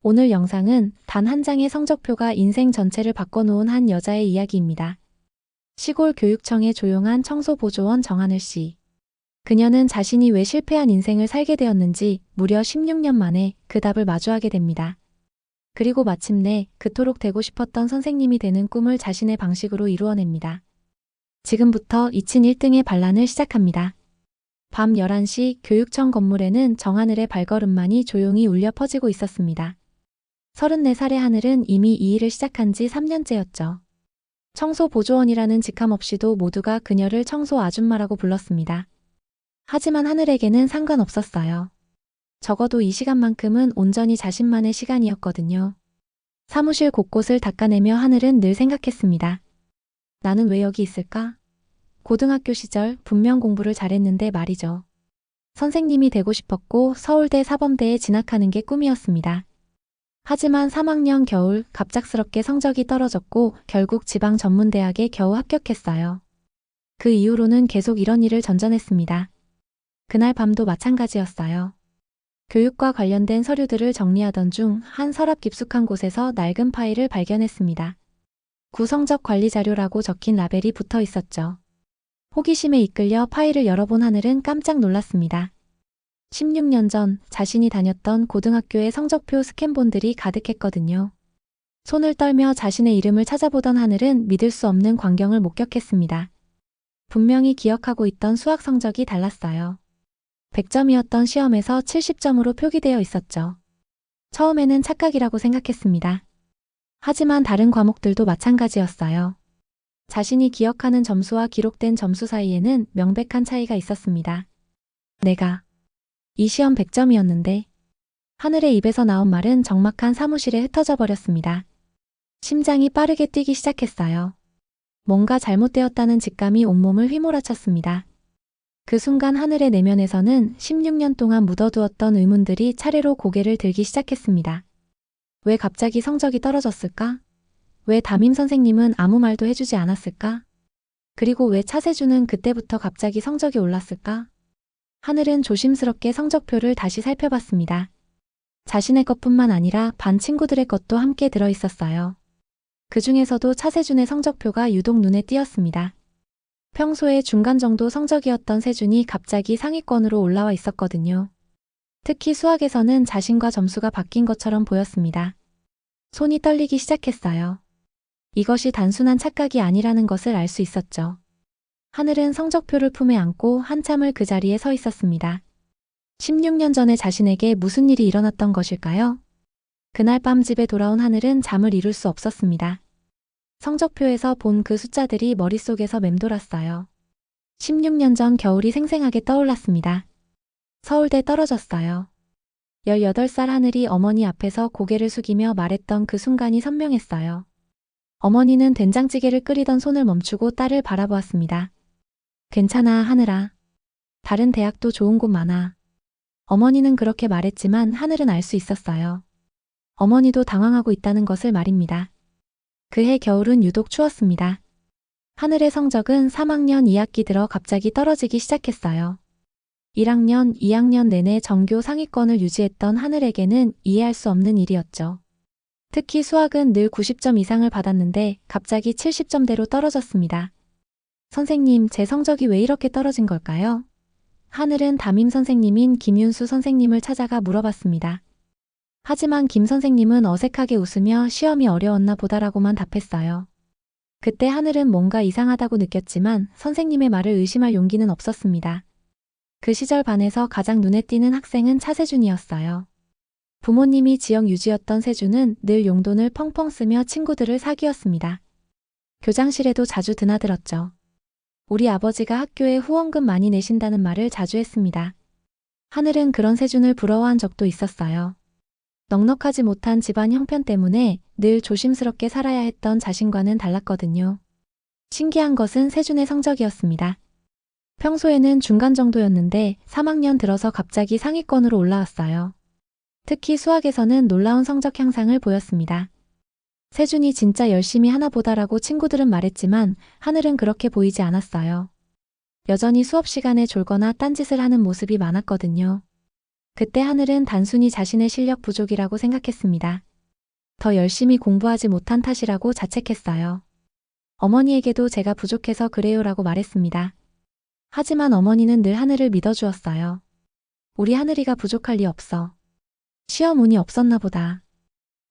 오늘 영상은 단 한 장의 성적표가 인생 전체를 바꿔놓은 한 여자의 이야기입니다. 시골 교육청의 조용한 청소보조원 정하늘 씨. 그녀는 자신이 왜 실패한 인생을 살게 되었는지 무려 16년 만에 그 답을 마주하게 됩니다. 그리고 마침내 그토록 되고 싶었던 선생님이 되는 꿈을 자신의 방식으로 이루어냅니다. 지금부터 2친 1등의 반란을 시작합니다. 밤 11시 교육청 건물에는 정하늘의 발걸음만이 조용히 울려 퍼지고 있었습니다. 34살의 하늘은 이미 이 일을 시작한 지 3년째였죠. 청소보조원이라는 직함 없이도 모두가 그녀를 청소 아줌마라고 불렀습니다. 하지만 하늘에게는 상관없었어요. 적어도 이 시간만큼은 온전히 자신만의 시간이었거든요. 사무실 곳곳을 닦아내며 하늘은 늘 생각했습니다. 나는 왜 여기 있을까? 고등학교 시절 분명 공부를 잘했는데 말이죠. 선생님이 되고 싶었고 서울대 사범대에 진학하는 게 꿈이었습니다. 하지만 3학년 겨울 갑작스럽게 성적이 떨어졌고 결국 지방전문대학에 겨우 합격했어요. 그 이후로는 계속 이런 일을 전전했습니다. 그날 밤도 마찬가지였어요. 교육과 관련된 서류들을 정리하던 중 한 서랍 깊숙한 곳에서 낡은 파일을 발견했습니다. 구성적 관리 자료라고 적힌 라벨이 붙어 있었죠. 호기심에 이끌려 파일을 열어본 하늘은 깜짝 놀랐습니다. 16년 전 자신이 다녔던 고등학교의 성적표 스캔본들이 가득했거든요. 손을 떨며 자신의 이름을 찾아보던 하늘은 믿을 수 없는 광경을 목격했습니다. 분명히 기억하고 있던 수학 성적이 달랐어요. 100점이었던 시험에서 70점으로 표기되어 있었죠. 처음에는 착각이라고 생각했습니다. 하지만 다른 과목들도 마찬가지였어요. 자신이 기억하는 점수와 기록된 점수 사이에는 명백한 차이가 있었습니다. 내가 이 시험 100점이었는데 하늘의 입에서 나온 말은 적막한 사무실에 흩어져 버렸습니다. 심장이 빠르게 뛰기 시작했어요. 뭔가 잘못되었다는 직감이 온몸을 휘몰아쳤습니다. 그 순간 하늘의 내면에서는 16년 동안 묻어두었던 의문들이 차례로 고개를 들기 시작했습니다. 왜 갑자기 성적이 떨어졌을까? 왜 담임 선생님은 아무 말도 해주지 않았을까? 그리고 왜 차세주는 그때부터 갑자기 성적이 올랐을까? 하늘은 조심스럽게 성적표를 다시 살펴봤습니다. 자신의 것뿐만 아니라 반 친구들의 것도 함께 들어있었어요. 그 중에서도 차세준의 성적표가 유독 눈에 띄었습니다. 평소에 중간 정도 성적이었던 세준이 갑자기 상위권으로 올라와 있었거든요. 특히 수학에서는 자신과 점수가 바뀐 것처럼 보였습니다. 손이 떨리기 시작했어요. 이것이 단순한 착각이 아니라는 것을 알 수 있었죠. 하늘은 성적표를 품에 안고 한참을 그 자리에 서 있었습니다. 16년 전에 자신에게 무슨 일이 일어났던 것일까요? 그날 밤 집에 돌아온 하늘은 잠을 이룰 수 없었습니다. 성적표에서 본 그 숫자들이 머릿속에서 맴돌았어요. 16년 전 겨울이 생생하게 떠올랐습니다. 서울대 떨어졌어요. 18살 하늘이 어머니 앞에서 고개를 숙이며 말했던 그 순간이 선명했어요. 어머니는 된장찌개를 끓이던 손을 멈추고 딸을 바라보았습니다. 괜찮아, 하늘아. 다른 대학도 좋은 곳 많아. 어머니는 그렇게 말했지만 하늘은 알 수 있었어요. 어머니도 당황하고 있다는 것을 말입니다. 그해 겨울은 유독 추웠습니다. 하늘의 성적은 3학년 2학기 들어 갑자기 떨어지기 시작했어요. 1학년, 2학년 내내 전교 상위권을 유지했던 하늘에게는 이해할 수 없는 일이었죠. 특히 수학은 늘 90점 이상을 받았는데 갑자기 70점대로 떨어졌습니다. 선생님, 제 성적이 왜 이렇게 떨어진 걸까요? 하늘은 담임 선생님인 김윤수 선생님을 찾아가 물어봤습니다. 하지만 김 선생님은 어색하게 웃으며 시험이 어려웠나 보다라고만 답했어요. 그때 하늘은 뭔가 이상하다고 느꼈지만 선생님의 말을 의심할 용기는 없었습니다. 그 시절 반에서 가장 눈에 띄는 학생은 차세준이었어요. 부모님이 지역 유지였던 세준은 늘 용돈을 펑펑 쓰며 친구들을 사귀었습니다. 교장실에도 자주 드나들었죠. 우리 아버지가 학교에 후원금 많이 내신다는 말을 자주 했습니다. 하늘은 그런 세준을 부러워한 적도 있었어요. 넉넉하지 못한 집안 형편 때문에 늘 조심스럽게 살아야 했던 자신과는 달랐거든요. 신기한 것은 세준의 성적이었습니다. 평소에는 중간 정도였는데 3학년 들어서 갑자기 상위권으로 올라왔어요. 특히 수학에서는 놀라운 성적 향상을 보였습니다. 세준이 진짜 열심히 하나 보다라고 친구들은 말했지만 하늘은 그렇게 보이지 않았어요. 여전히 수업 시간에 졸거나 딴짓을 하는 모습이 많았거든요. 그때 하늘은 단순히 자신의 실력 부족이라고 생각했습니다. 더 열심히 공부하지 못한 탓이라고 자책했어요. 어머니에게도 제가 부족해서 그래요라고 말했습니다. 하지만 어머니는 늘 하늘을 믿어주었어요. 우리 하늘이가 부족할 리 없어. 시험 운이 없었나 보다.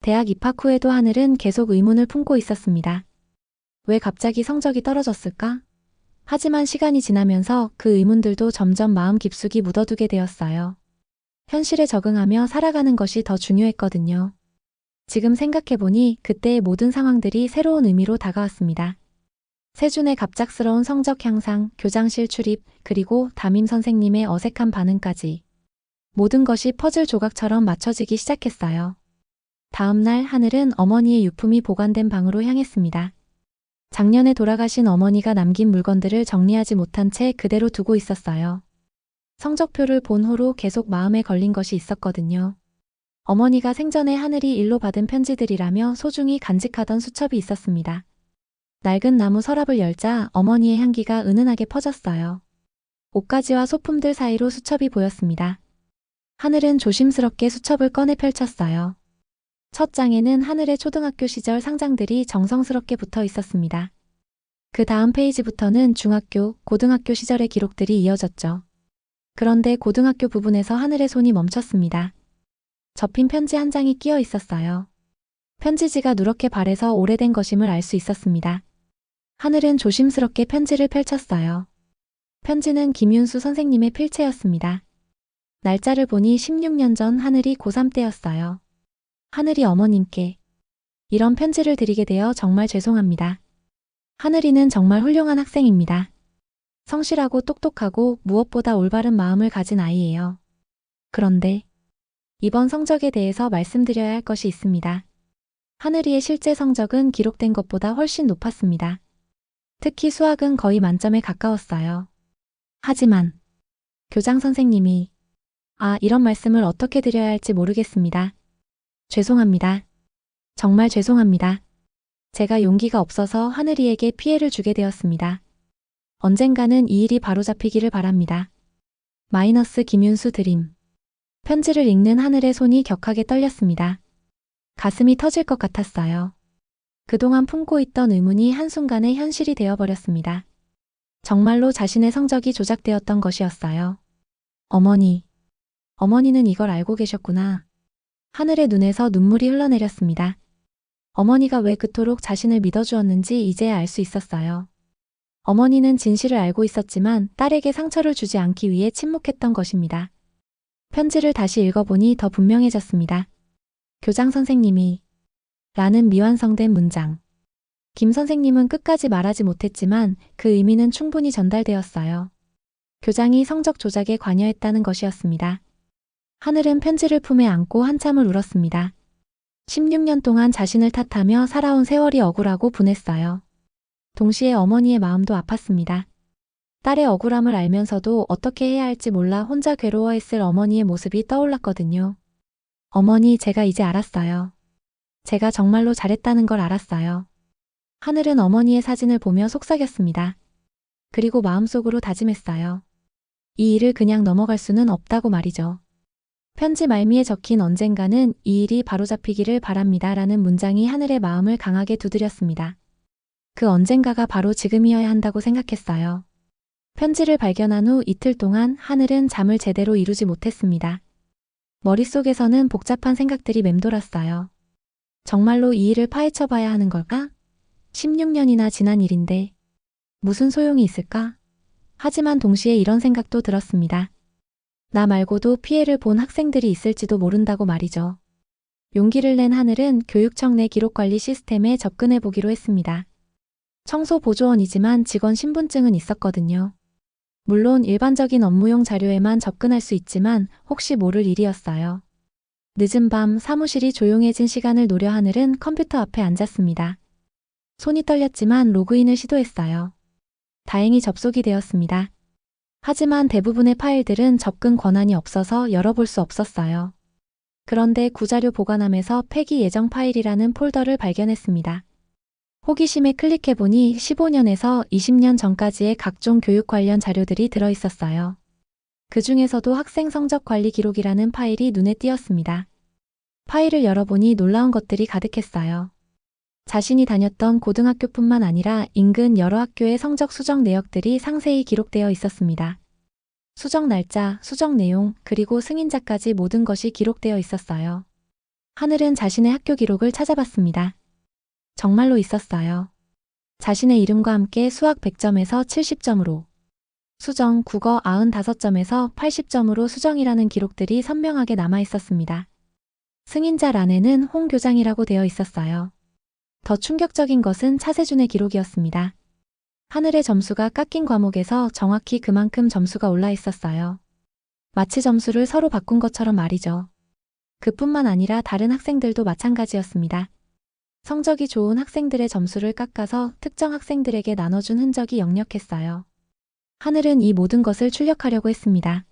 대학 입학 후에도 하늘은 계속 의문을 품고 있었습니다. 왜 갑자기 성적이 떨어졌을까? 하지만 시간이 지나면서 그 의문들도 점점 마음 깊숙이 묻어두게 되었어요. 현실에 적응하며 살아가는 것이 더 중요했거든요. 지금 생각해보니 그때의 모든 상황들이 새로운 의미로 다가왔습니다. 세준의 갑작스러운 성적 향상, 교장실 출입, 그리고 담임 선생님의 어색한 반응까지 모든 것이 퍼즐 조각처럼 맞춰지기 시작했어요. 다음 날 하늘은 어머니의 유품이 보관된 방으로 향했습니다. 작년에 돌아가신 어머니가 남긴 물건들을 정리하지 못한 채 그대로 두고 있었어요. 성적표를 본 후로 계속 마음에 걸린 것이 있었거든요. 어머니가 생전에 하늘이 일로 받은 편지들이라며 소중히 간직하던 수첩이 있었습니다. 낡은 나무 서랍을 열자 어머니의 향기가 은은하게 퍼졌어요. 옷가지와 소품들 사이로 수첩이 보였습니다. 하늘은 조심스럽게 수첩을 꺼내 펼쳤어요. 첫 장에는 하늘의 초등학교 시절 상장들이 정성스럽게 붙어 있었습니다. 그 다음 페이지부터는 중학교, 고등학교 시절의 기록들이 이어졌죠. 그런데 고등학교 부분에서 하늘의 손이 멈췄습니다. 접힌 편지 한 장이 끼어 있었어요. 편지지가 누렇게 발해서 오래된 것임을 알 수 있었습니다. 하늘은 조심스럽게 편지를 펼쳤어요. 편지는 김윤수 선생님의 필체였습니다. 날짜를 보니 16년 전 하늘이 고3 때였어요. 하늘이 어머님께 이런 편지를 드리게 되어 정말 죄송합니다. 하늘이는 정말 훌륭한 학생입니다. 성실하고 똑똑하고 무엇보다 올바른 마음을 가진 아이예요. 그런데 이번 성적에 대해서 말씀드려야 할 것이 있습니다. 하늘이의 실제 성적은 기록된 것보다 훨씬 높았습니다. 특히 수학은 거의 만점에 가까웠어요. 하지만 교장 선생님이 이런 말씀을 어떻게 드려야 할지 모르겠습니다. 죄송합니다. 정말 죄송합니다. 제가 용기가 없어서 하늘이에게 피해를 주게 되었습니다. 언젠가는 이 일이 바로잡히기를 바랍니다. 마이너스 김윤수 드림. 편지를 읽는 하늘의 손이 격하게 떨렸습니다. 가슴이 터질 것 같았어요. 그동안 품고 있던 의문이 한순간에 현실이 되어버렸습니다. 정말로 자신의 성적이 조작되었던 것이었어요. 어머니는 이걸 알고 계셨구나. 하늘의 눈에서 눈물이 흘러내렸습니다. 어머니가 왜 그토록 자신을 믿어주었는지 이제야 알 수 있었어요. 어머니는 진실을 알고 있었지만 딸에게 상처를 주지 않기 위해 침묵했던 것입니다. 편지를 다시 읽어보니 더 분명해졌습니다. 교장 선생님이 라는 미완성된 문장. 김 선생님은 끝까지 말하지 못했지만 그 의미는 충분히 전달되었어요. 교장이 성적 조작에 관여했다는 것이었습니다. 하늘은 편지를 품에 안고 한참을 울었습니다. 16년 동안 자신을 탓하며 살아온 세월이 억울하고 분했어요. 동시에 어머니의 마음도 아팠습니다. 딸의 억울함을 알면서도 어떻게 해야 할지 몰라 혼자 괴로워했을 어머니의 모습이 떠올랐거든요. 어머니, 제가 이제 알았어요. 제가 정말로 잘했다는 걸 알았어요. 하늘은 어머니의 사진을 보며 속삭였습니다. 그리고 마음속으로 다짐했어요. 이 일을 그냥 넘어갈 수는 없다고 말이죠. 편지 말미에 적힌 언젠가는 이 일이 바로잡히기를 바랍니다 라는 문장이 하늘의 마음을 강하게 두드렸습니다. 그 언젠가가 바로 지금이어야 한다고 생각했어요. 편지를 발견한 후 이틀 동안 하늘은 잠을 제대로 이루지 못했습니다. 머릿속에서는 복잡한 생각들이 맴돌았어요. 정말로 이 일을 파헤쳐봐야 하는 걸까? 16년이나 지난 일인데 무슨 소용이 있을까? 하지만 동시에 이런 생각도 들었습니다. 나 말고도 피해를 본 학생들이 있을지도 모른다고 말이죠. 용기를 낸 하늘은 교육청 내 기록관리 시스템에 접근해 보기로 했습니다. 청소보조원이지만 직원 신분증은 있었거든요. 물론 일반적인 업무용 자료에만 접근할 수 있지만 혹시 모를 일이었어요. 늦은 밤 사무실이 조용해진 시간을 노려 하늘은 컴퓨터 앞에 앉았습니다. 손이 떨렸지만 로그인을 시도했어요. 다행히 접속이 되었습니다. 하지만 대부분의 파일들은 접근 권한이 없어서 열어볼 수 없었어요. 그런데 구자료 보관함에서 폐기 예정 파일이라는 폴더를 발견했습니다. 호기심에 클릭해보니 15년에서 20년 전까지의 각종 교육 관련 자료들이 들어있었어요. 그 중에서도 학생 성적 관리 기록이라는 파일이 눈에 띄었습니다. 파일을 열어보니 놀라운 것들이 가득했어요. 자신이 다녔던 고등학교뿐만 아니라 인근 여러 학교의 성적 수정 내역들이 상세히 기록되어 있었습니다. 수정 날짜, 수정 내용, 그리고 승인자까지 모든 것이 기록되어 있었어요. 하늘은 자신의 학교 기록을 찾아봤습니다. 정말로 있었어요. 자신의 이름과 함께 수학 100점에서 70점으로, 수정, 국어 95점에서 80점으로 수정이라는 기록들이 선명하게 남아 있었습니다. 승인자란에는 홍 교장이라고 되어 있었어요. 더 충격적인 것은 차세준의 기록이었습니다. 하늘의 점수가 깎인 과목에서 정확히 그만큼 점수가 올라 있었어요. 마치 점수를 서로 바꾼 것처럼 말이죠. 그뿐만 아니라 다른 학생들도 마찬가지였습니다. 성적이 좋은 학생들의 점수를 깎아서 특정 학생들에게 나눠준 흔적이 역력했어요. 하늘은 이 모든 것을 출력하려고 했습니다.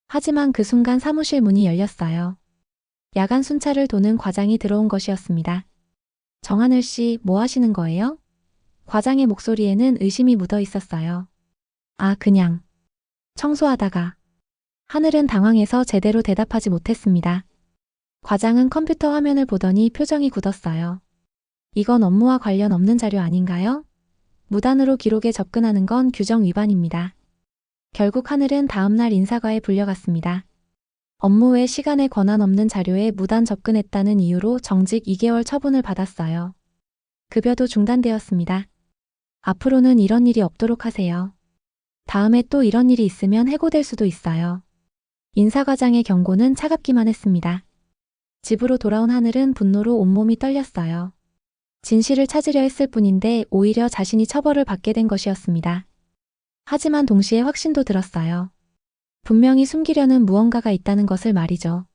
하지만 그 순간 사무실 문이 열렸어요. 야간 순찰을 도는 과장이 들어온 것이었습니다. 정하늘 씨, 뭐 하시는 거예요? 과장의 목소리에는 의심이 묻어 있었어요. 아, 그냥 청소하다가. 하늘은 당황해서 제대로 대답하지 못했습니다. 과장은 컴퓨터 화면을 보더니 표정이 굳었어요. 이건 업무와 관련 없는 자료 아닌가요? 무단으로 기록에 접근하는 건 규정 위반입니다. 결국 하늘은 다음날 인사과에 불려갔습니다. 업무 외 시간에 권한 없는 자료에 무단 접근했다는 이유로 정직 2개월 처분을 받았어요. 급여도 중단되었습니다. 앞으로는 이런 일이 없도록 하세요. 다음에 또 이런 일이 있으면 해고될 수도 있어요. 인사과장의 경고는 차갑기만 했습니다. 집으로 돌아온 하늘은 분노로 온몸이 떨렸어요. 진실을 찾으려 했을 뿐인데 오히려 자신이 처벌을 받게 된 것이었습니다. 하지만 동시에 확신도 들었어요. 분명히 숨기려는 무언가가 있다는 것을 말이죠.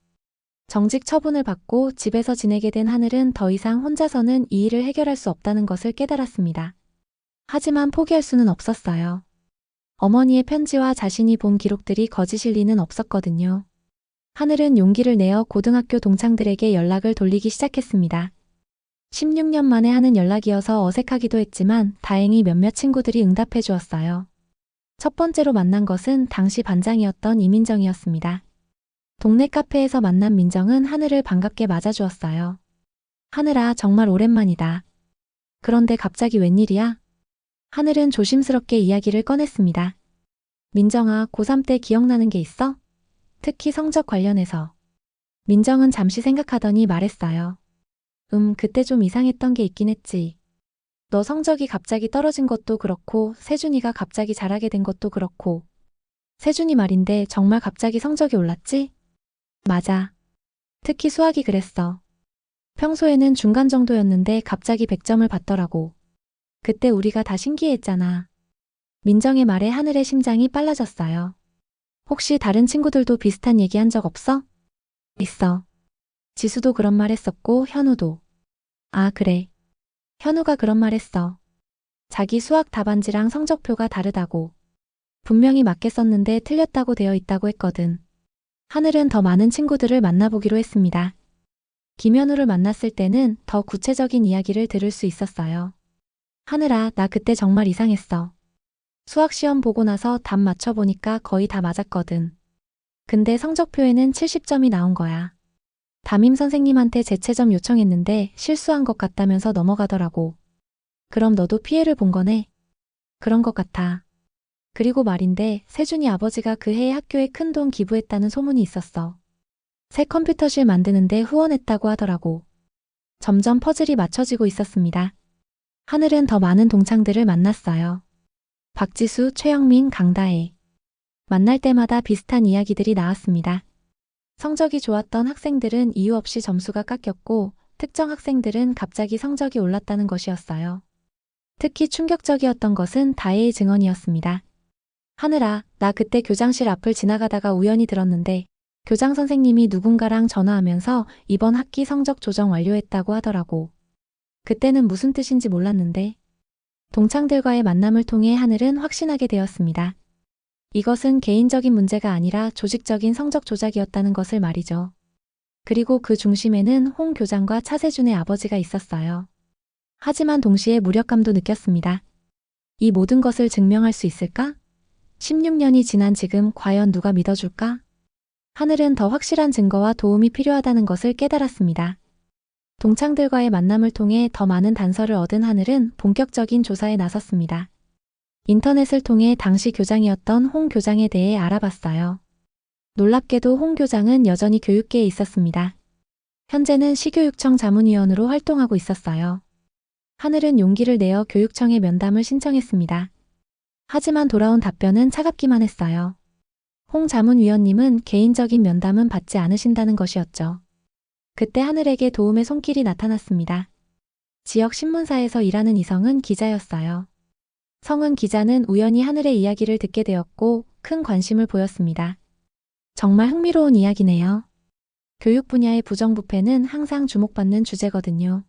정직 처분을 받고 집에서 지내게 된 하늘은 더 이상 혼자서는 이 일을 해결할 수 없다는 것을 깨달았습니다. 하지만 포기할 수는 없었어요. 어머니의 편지와 자신이 본 기록들이 거짓일 리는 없었거든요. 하늘은 용기를 내어 고등학교 동창들에게 연락을 돌리기 시작했습니다. 16년 만에 하는 연락이어서 어색하기도 했지만 다행히 몇몇 친구들이 응답해 주었어요. 첫 번째로 만난 것은 당시 반장이었던 이민정이었습니다. 동네 카페에서 만난 민정은 하늘을 반갑게 맞아주었어요. 하늘아, 정말 오랜만이다. 그런데 갑자기 웬일이야? 하늘은 조심스럽게 이야기를 꺼냈습니다. 민정아, 고3 때 기억나는 게 있어? 특히 성적 관련해서. 민정은 잠시 생각하더니 말했어요. 그때 좀 이상했던 게 있긴 했지. 너 성적이 갑자기 떨어진 것도 그렇고 세준이가 갑자기 잘하게 된 것도 그렇고. 세준이 말인데 정말 갑자기 성적이 올랐지? 맞아. 특히 수학이 그랬어. 평소에는 중간 정도였는데 갑자기 100점을 받더라고. 그때 우리가 다 신기했잖아. 민정의 말에 하늘의 심장이 빨라졌어요. 혹시 다른 친구들도 비슷한 얘기 한 적 없어? 있어. 지수도 그런 말 했었고 현우도. 아, 그래. 현우가 그런 말 했어. 자기 수학 답안지랑 성적표가 다르다고. 분명히 맞게 썼는데 틀렸다고 되어 있다고 했거든. 하늘은 더 많은 친구들을 만나보기로 했습니다. 김현우를 만났을 때는 더 구체적인 이야기를 들을 수 있었어요. 하늘아, 나 그때 정말 이상했어. 수학시험 보고 나서 답 맞춰보니까 거의 다 맞았거든. 근데 성적표에는 70점이 나온 거야. 담임 선생님한테 재채점 요청했는데 실수한 것 같다면서 넘어가더라고. 그럼 너도 피해를 본 거네? 그런 것 같아. 그리고 말인데 세준이 아버지가 그 해에 학교에 큰 돈 기부했다는 소문이 있었어. 새 컴퓨터실 만드는데 후원했다고 하더라고. 점점 퍼즐이 맞춰지고 있었습니다. 하늘은 더 많은 동창들을 만났어요. 박지수, 최영민, 강다혜. 만날 때마다 비슷한 이야기들이 나왔습니다. 성적이 좋았던 학생들은 이유 없이 점수가 깎였고 특정 학생들은 갑자기 성적이 올랐다는 것이었어요. 특히 충격적이었던 것은 다혜의 증언이었습니다. 하늘아, 나 그때 교장실 앞을 지나가다가 우연히 들었는데 교장 선생님이 누군가랑 전화하면서 이번 학기 성적 조정 완료했다고 하더라고. 그때는 무슨 뜻인지 몰랐는데 동창들과의 만남을 통해 하늘은 확신하게 되었습니다. 이것은 개인적인 문제가 아니라 조직적인 성적 조작이었다는 것을 말이죠. 그리고 그 중심에는 홍 교장과 차세준의 아버지가 있었어요. 하지만 동시에 무력감도 느꼈습니다. 이 모든 것을 증명할 수 있을까? 16년이 지난 지금 과연 누가 믿어줄까? 하늘은 더 확실한 증거와 도움이 필요하다는 것을 깨달았습니다. 동창들과의 만남을 통해 더 많은 단서를 얻은 하늘은 본격적인 조사에 나섰습니다. 인터넷을 통해 당시 교장이었던 홍 교장에 대해 알아봤어요. 놀랍게도 홍 교장은 여전히 교육계에 있었습니다. 현재는 시교육청 자문위원으로 활동하고 있었어요. 하늘은 용기를 내어 교육청에 면담을 신청했습니다. 하지만 돌아온 답변은 차갑기만 했어요. 홍 자문위원님은 개인적인 면담은 받지 않으신다는 것이었죠. 그때 하늘에게 도움의 손길이 나타났습니다. 지역 신문사에서 일하는 이성은 기자였어요. 성은 기자는 우연히 하늘의 이야기를 듣게 되었고 큰 관심을 보였습니다. 정말 흥미로운 이야기네요. 교육 분야의 부정부패는 항상 주목받는 주제거든요.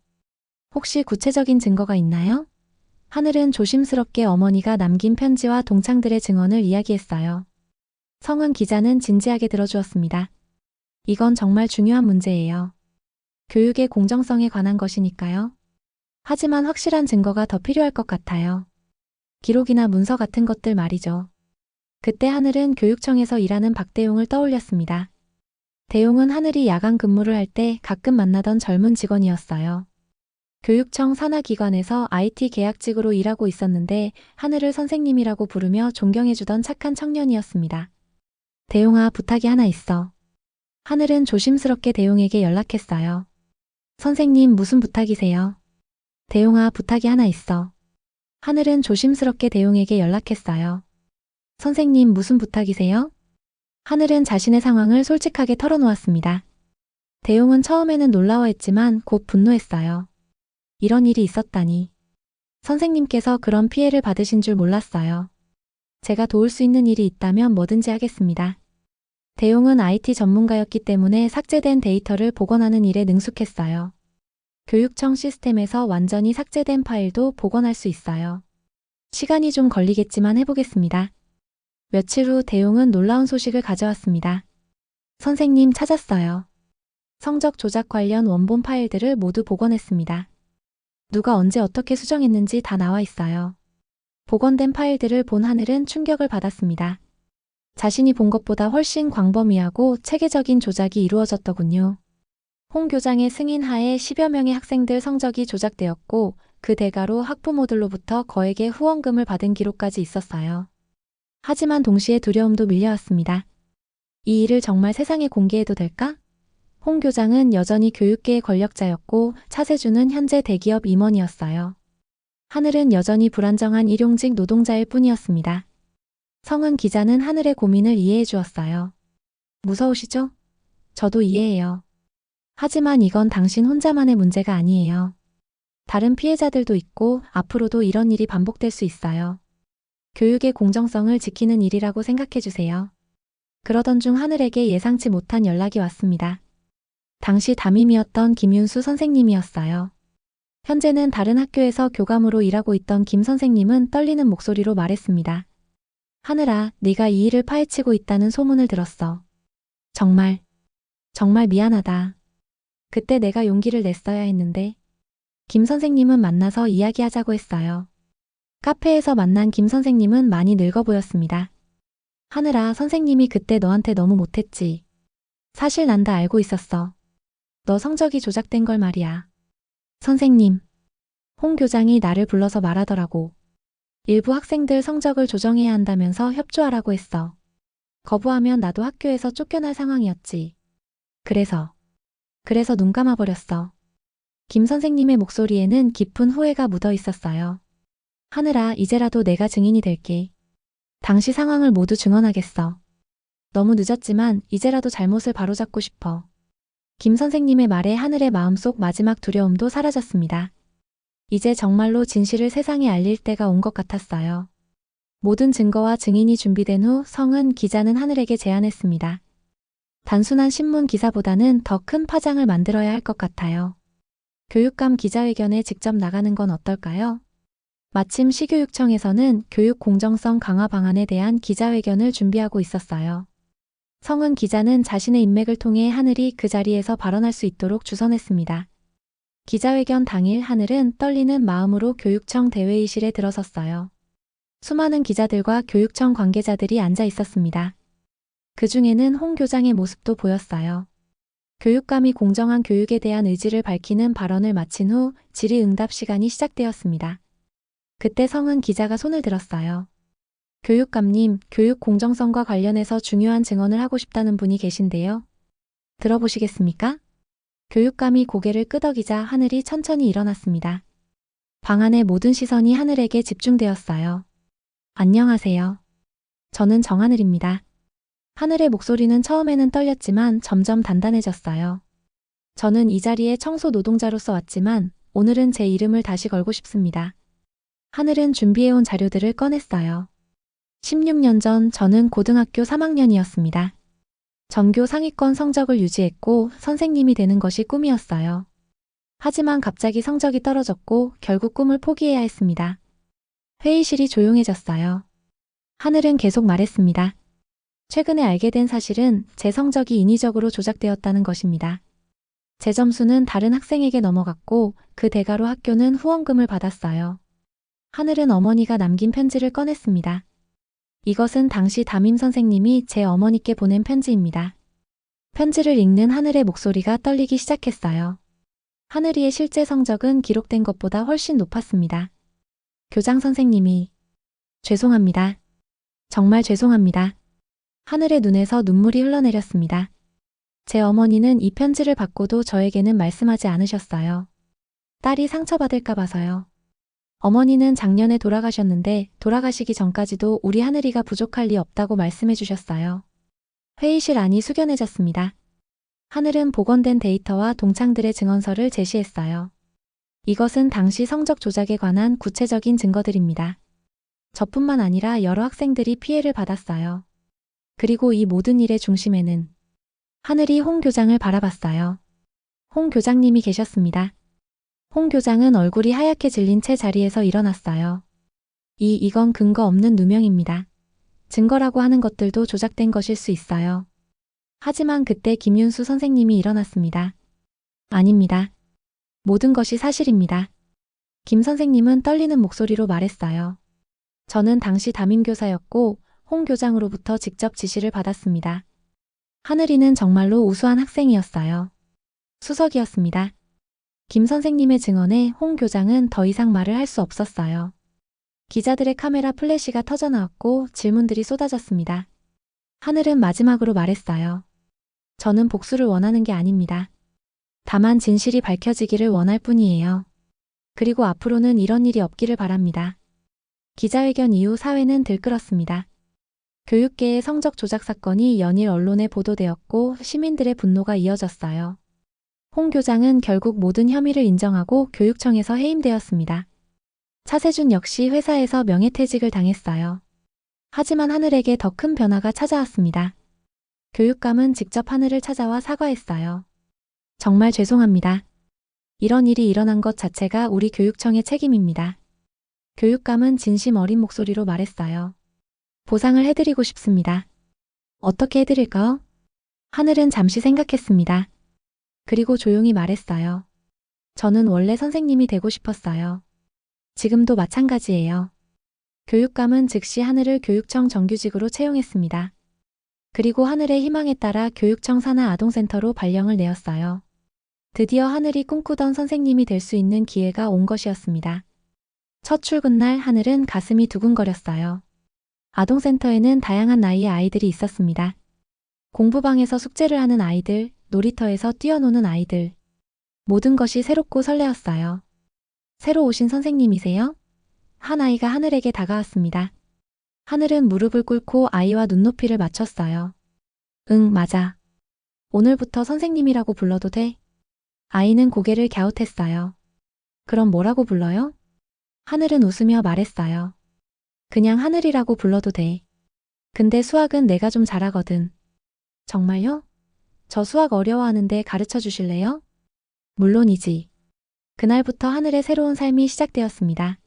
혹시 구체적인 증거가 있나요? 하늘은 조심스럽게 어머니가 남긴 편지와 동창들의 증언을 이야기했어요. 성은 기자는 진지하게 들어주었습니다. 이건 정말 중요한 문제예요. 교육의 공정성에 관한 것이니까요. 하지만 확실한 증거가 더 필요할 것 같아요. 기록이나 문서 같은 것들 말이죠. 그때 하늘은 교육청에서 일하는 박대용을 떠올렸습니다. 대용은 하늘이 야간 근무를 할 때 가끔 만나던 젊은 직원이었어요. 교육청 산하기관에서 IT 계약직으로 일하고 있었는데 하늘을 선생님이라고 부르며 존경해주던 착한 청년이었습니다. 대용아, 부탁이 하나 있어. 하늘은 조심스럽게 대용에게 연락했어요. 선생님, 무슨 부탁이세요? 대용아, 부탁이 하나 있어. 하늘은 조심스럽게 대용에게 연락했어요. 선생님, 무슨 부탁이세요? 하늘은 자신의 상황을 솔직하게 털어놓았습니다. 대용은 처음에는 놀라워했지만 곧 분노했어요. 이런 일이 있었다니. 선생님께서 그런 피해를 받으신 줄 몰랐어요. 제가 도울 수 있는 일이 있다면 뭐든지 하겠습니다. 대용은 IT 전문가였기 때문에 삭제된 데이터를 복원하는 일에 능숙했어요. 교육청 시스템에서 완전히 삭제된 파일도 복원할 수 있어요. 시간이 좀 걸리겠지만 해보겠습니다. 며칠 후 대용은 놀라운 소식을 가져왔습니다. 선생님, 찾았어요. 성적 조작 관련 원본 파일들을 모두 복원했습니다. 누가 언제 어떻게 수정했는지 다 나와 있어요. 복원된 파일들을 본 하늘은 충격을 받았습니다. 자신이 본 것보다 훨씬 광범위하고 체계적인 조작이 이루어졌더군요. 홍 교장의 승인 하에 10여 명의 학생들 성적이 조작되었고 그 대가로 학부모들로부터 거액의 후원금을 받은 기록까지 있었어요. 하지만 동시에 두려움도 밀려왔습니다. 이 일을 정말 세상에 공개해도 될까? 홍 교장은 여전히 교육계의 권력자였고 차세주는 현재 대기업 임원이었어요. 하늘은 여전히 불안정한 일용직 노동자일 뿐이었습니다. 성은 기자는 하늘의 고민을 이해해 주었어요. 무서우시죠? 저도 이해해요. 하지만 이건 당신 혼자만의 문제가 아니에요. 다른 피해자들도 있고 앞으로도 이런 일이 반복될 수 있어요. 교육의 공정성을 지키는 일이라고 생각해 주세요. 그러던 중 하늘에게 예상치 못한 연락이 왔습니다. 당시 담임이었던 김윤수 선생님이었어요. 현재는 다른 학교에서 교감으로 일하고 있던 김 선생님은 떨리는 목소리로 말했습니다. 하늘아, 네가 이 일을 파헤치고 있다는 소문을 들었어. 정말 미안하다. 그때 내가 용기를 냈어야 했는데. 김 선생님은 만나서 이야기하자고 했어요. 카페에서 만난 김 선생님은 많이 늙어 보였습니다. 하늘아, 선생님이 그때 너한테 너무 못했지. 사실 난 다 알고 있었어. 너 성적이 조작된 걸 말이야. 선생님. 홍 교장이 나를 불러서 말하더라고. 일부 학생들 성적을 조정해야 한다면서 협조하라고 했어. 거부하면 나도 학교에서 쫓겨날 상황이었지. 그래서 눈 감아버렸어. 김 선생님의 목소리에는 깊은 후회가 묻어 있었어요. 하늘아, 이제라도 내가 증인이 될게. 당시 상황을 모두 증언하겠어. 너무 늦었지만 이제라도 잘못을 바로잡고 싶어. 김 선생님의 말에 하늘의 마음속 마지막 두려움도 사라졌습니다. 이제 정말로 진실을 세상에 알릴 때가 온 것 같았어요. 모든 증거와 증인이 준비된 후 성은 기자는 하늘에게 제안했습니다. 단순한 신문 기사보다는 더 큰 파장을 만들어야 할 것 같아요. 교육감 기자회견에 직접 나가는 건 어떨까요? 마침 시교육청에서는 교육 공정성 강화 방안에 대한 기자회견을 준비하고 있었어요. 성은 기자는 자신의 인맥을 통해 하늘이 그 자리에서 발언할 수 있도록 주선했습니다. 기자회견 당일 하늘은 떨리는 마음으로 교육청 대회의실에 들어섰어요. 수많은 기자들과 교육청 관계자들이 앉아 있었습니다. 그 중에는 홍 교장의 모습도 보였어요. 교육감이 공정한 교육에 대한 의지를 밝히는 발언을 마친 후 질의응답 시간이 시작되었습니다. 그때 성은 기자가 손을 들었어요. 교육감님, 교육 공정성과 관련해서 중요한 증언을 하고 싶다는 분이 계신데요. 들어보시겠습니까? 교육감이 고개를 끄덕이자 하늘이 천천히 일어났습니다. 방 안의 모든 시선이 하늘에게 집중되었어요. 안녕하세요. 저는 정하늘입니다. 하늘의 목소리는 처음에는 떨렸지만 점점 단단해졌어요. 저는 이 자리에 청소 노동자로서 왔지만 오늘은 제 이름을 다시 걸고 싶습니다. 하늘은 준비해온 자료들을 꺼냈어요. 16년 전 저는 고등학교 3학년이었습니다. 전교 상위권 성적을 유지했고 선생님이 되는 것이 꿈이었어요. 하지만 갑자기 성적이 떨어졌고 결국 꿈을 포기해야 했습니다. 회의실이 조용해졌어요. 하늘은 계속 말했습니다. 최근에 알게 된 사실은 제 성적이 인위적으로 조작되었다는 것입니다. 제 점수는 다른 학생에게 넘어갔고 그 대가로 학교는 후원금을 받았어요. 하늘은 어머니가 남긴 편지를 꺼냈습니다. 이것은 당시 담임 선생님이 제 어머니께 보낸 편지입니다. 편지를 읽는 하늘의 목소리가 떨리기 시작했어요. 하늘이의 실제 성적은 기록된 것보다 훨씬 높았습니다. 교장 선생님이 죄송합니다. 정말 죄송합니다. 하늘의 눈에서 눈물이 흘러내렸습니다. 제 어머니는 이 편지를 받고도 저에게는 말씀하지 않으셨어요. 딸이 상처받을까 봐서요. 어머니는 작년에 돌아가셨는데 돌아가시기 전까지도 우리 하늘이가 부족할 리 없다고 말씀해 주셨어요. 회의실 안이 숙연해졌습니다. 하늘은 복원된 데이터와 동창들의 증언서를 제시했어요. 이것은 당시 성적 조작에 관한 구체적인 증거들입니다. 저뿐만 아니라 여러 학생들이 피해를 받았어요. 그리고 이 모든 일의 중심에는 하늘이 홍 교장을 바라봤어요. 홍 교장님이 계셨습니다. 홍 교장은 얼굴이 하얗게 질린 채 자리에서 일어났어요. 이건 근거 없는 누명입니다. 증거라고 하는 것들도 조작된 것일 수 있어요. 하지만 그때 김윤수 선생님이 일어났습니다. 아닙니다. 모든 것이 사실입니다. 김 선생님은 떨리는 목소리로 말했어요. 저는 당시 담임교사였고 홍 교장으로부터 직접 지시를 받았습니다. 하늘이는 정말로 우수한 학생이었어요. 수석이었습니다. 김 선생님의 증언에 홍 교장은 더 이상 말을 할 수 없었어요. 기자들의 카메라 플래시가 터져나왔고 질문들이 쏟아졌습니다. 하늘은 마지막으로 말했어요. 저는 복수를 원하는 게 아닙니다. 다만 진실이 밝혀지기를 원할 뿐이에요. 그리고 앞으로는 이런 일이 없기를 바랍니다. 기자회견 이후 사회는 들끓었습니다. 교육계의 성적 조작 사건이 연일 언론에 보도되었고 시민들의 분노가 이어졌어요. 홍 교장은 결국 모든 혐의를 인정하고 교육청에서 해임되었습니다. 차세준 역시 회사에서 명예퇴직을 당했어요. 하지만 하늘에게 더 큰 변화가 찾아왔습니다. 교육감은 직접 하늘을 찾아와 사과했어요. 정말 죄송합니다. 이런 일이 일어난 것 자체가 우리 교육청의 책임입니다. 교육감은 진심 어린 목소리로 말했어요. 보상을 해드리고 싶습니다. 어떻게 해드릴까요? 하늘은 잠시 생각했습니다. 그리고 조용히 말했어요. 저는 원래 선생님이 되고 싶었어요. 지금도 마찬가지예요. 교육감은 즉시 하늘을 교육청 정규직으로 채용했습니다. 그리고 하늘의 희망에 따라 교육청 산하 아동센터로 발령을 내었어요. 드디어 하늘이 꿈꾸던 선생님이 될 수 있는 기회가 온 것이었습니다. 첫 출근날 하늘은 가슴이 두근거렸어요. 아동센터에는 다양한 나이의 아이들이 있었습니다. 공부방에서 숙제를 하는 아이들, 놀이터에서 뛰어노는 아이들. 모든 것이 새롭고 설레었어요. 새로 오신 선생님이세요? 한 아이가 하늘에게 다가왔습니다. 하늘은 무릎을 꿇고 아이와 눈높이를 맞췄어요. 응, 맞아. 오늘부터 선생님이라고 불러도 돼? 아이는 고개를 갸웃했어요. 그럼 뭐라고 불러요? 하늘은 웃으며 말했어요. 그냥 하늘이라고 불러도 돼. 근데 수학은 내가 좀 잘하거든. 정말요? 저 수학 어려워하는데 가르쳐 주실래요? 물론이지. 그날부터 하늘의 새로운 삶이 시작되었습니다.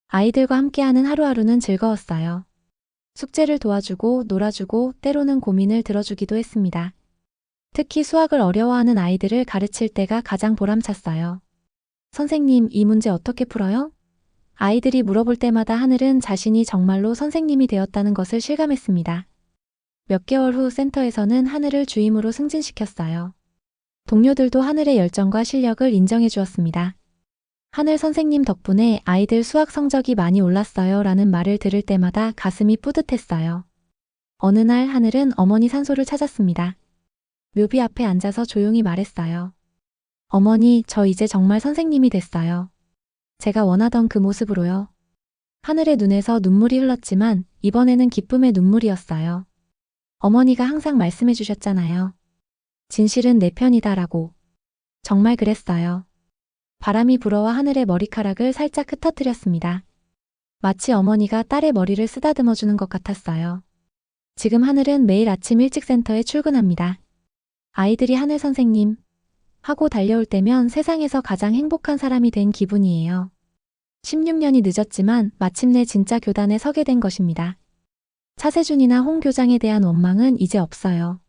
아이들과 함께하는 하루하루는 즐거웠어요. 숙제를 도와주고 놀아주고 때로는 고민을 들어주기도 했습니다. 특히 수학을 어려워하는 아이들을 가르칠 때가 가장 보람찼어요. 선생님, 이 문제 어떻게 풀어요? 아이들이 물어볼 때마다 하늘은 자신이 정말로 선생님이 되었다는 것을 실감했습니다. 몇 개월 후 센터에서는 하늘을 주임으로 승진시켰어요. 동료들도 하늘의 열정과 실력을 인정해 주었습니다. 하늘 선생님 덕분에 아이들 수학 성적이 많이 올랐어요 라는 말을 들을 때마다 가슴이 뿌듯했어요. 어느 날 하늘은 어머니 산소를 찾았습니다. 묘비 앞에 앉아서 조용히 말했어요. 어머니, 저 이제 정말 선생님이 됐어요. 제가 원하던 그 모습으로요. 하늘의 눈에서 눈물이 흘렀지만 이번에는 기쁨의 눈물이었어요. 어머니가 항상 말씀해 주셨잖아요. 진실은 내 편이다라고. 정말 그랬어요. 바람이 불어와 하늘의 머리카락을 살짝 흩어뜨렸습니다. 마치 어머니가 딸의 머리를 쓰다듬어 주는 것 같았어요. 지금 하늘은 매일 아침 일찍 센터에 출근합니다. 아이들이 하늘 선생님 하고 달려올 때면 세상에서 가장 행복한 사람이 된 기분이에요. 16년이 늦었지만 마침내 진짜 교단에 서게 된 것입니다. 차세준이나 홍 교장에 대한 원망은 이제 없어요.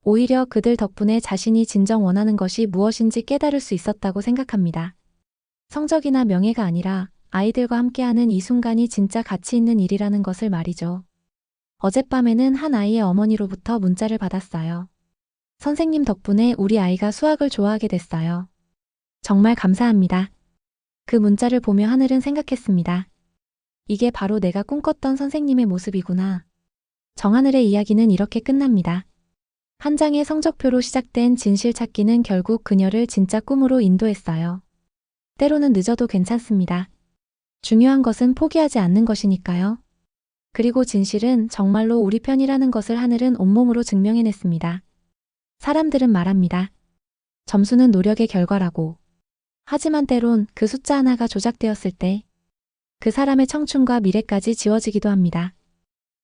오히려 그들 덕분에 자신이 진정 원하는 것이 무엇인지 깨달을 수 있었다고 생각합니다. 성적이나 명예가 아니라 아이들과 함께하는 이 순간이 진짜 가치 있는 일이라는 것을 말이죠. 어젯밤에는 한 아이의 어머니로부터 문자를 받았어요. 선생님 덕분에 우리 아이가 수학을 좋아하게 됐어요. 정말 감사합니다. 그 문자를 보며 하늘은 생각했습니다. 이게 바로 내가 꿈꿨던 선생님의 모습이구나. 정하늘의 이야기는 이렇게 끝납니다. 한 장의 성적표로 시작된 진실 찾기는 결국 그녀를 진짜 꿈으로 인도했어요. 때로는 늦어도 괜찮습니다. 중요한 것은 포기하지 않는 것이니까요. 그리고 진실은 정말로 우리 편이라는 것을 하늘은 온몸으로 증명해냈습니다. 사람들은 말합니다. 점수는 노력의 결과라고. 하지만 때론 그 숫자 하나가 조작되었을 때 그 사람의 청춘과 미래까지 지워지기도 합니다.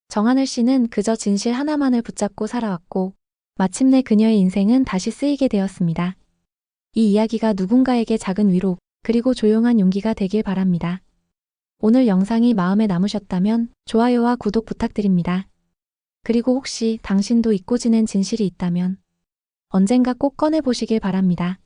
정하늘 씨는 그저 진실 하나만을 붙잡고 살아왔고 마침내 그녀의 인생은 다시 쓰이게 되었습니다. 이 이야기가 누군가에게 작은 위로 그리고 조용한 용기가 되길 바랍니다. 오늘 영상이 마음에 남으셨다면 좋아요와 구독 부탁드립니다. 그리고 혹시 당신도 잊고 지낸 진실이 있다면 언젠가 꼭 꺼내보시길 바랍니다.